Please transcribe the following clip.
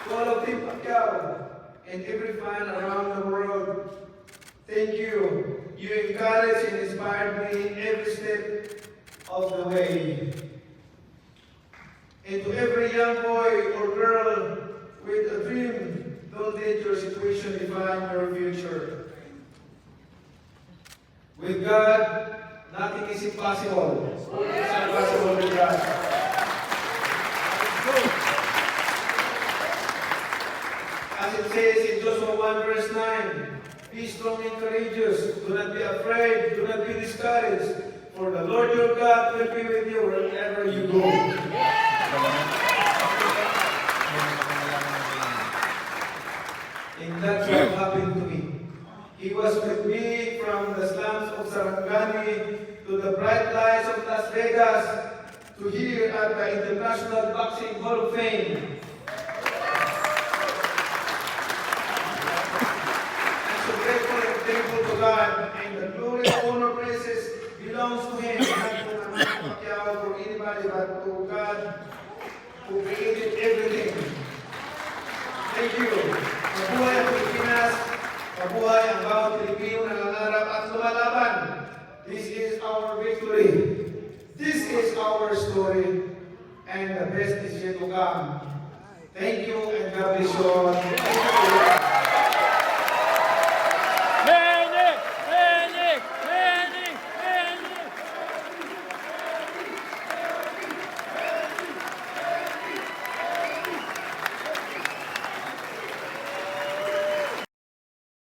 To all of Team Pacquiao and every fan around the world, thank you. You encouraged and inspired me every step of the way. And to every young boy or girl with a dream, don't let your situation define your future. With God, nothing is impossible. It's impossible with God. As it says in Joshua 1 verse 9, be strong and courageous. Do not be afraid. Do not be discouraged. For the Lord your God will be with you wherever you go. And that's what happened to me. He was with me from the slums of Sarangani to the bright lights of Las Vegas to here at the International Boxing Hall of Fame. I'm so grateful and thankful to God, and the glory, honor, praises belongs to Him, not to Manny Pacquiao or anybody, but to God who created everything. Thank you. Mabuhay ang Pilipinas. Mabuhay ang bawat Pilipino na nangarap at lumalaban. This is our victory. This is our story. And the best is yet to come. Thank you and God bless you all.